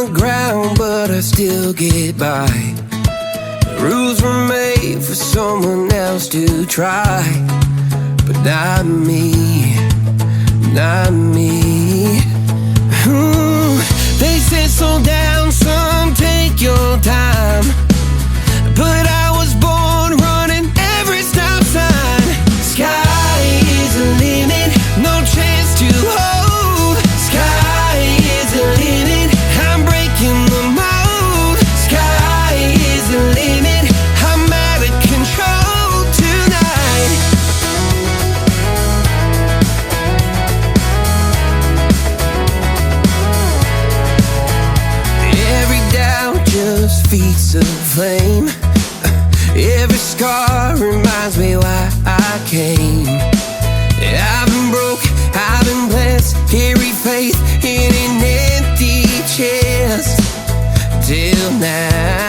the ground, but I still get by. The rules were made for someone else to try, but not me, not me. They said slow down, son, take your time, but I was born running every stop sign. Sky is the limit, no chance to hold. Sky is the limit, I'm breaking the mold. Sky is the limit, I'm out of control tonight. Every doubt just feeds the flame. Every scar reminds me why I came. I've been broke, I've been blessed, carry faith in an empty chest till now.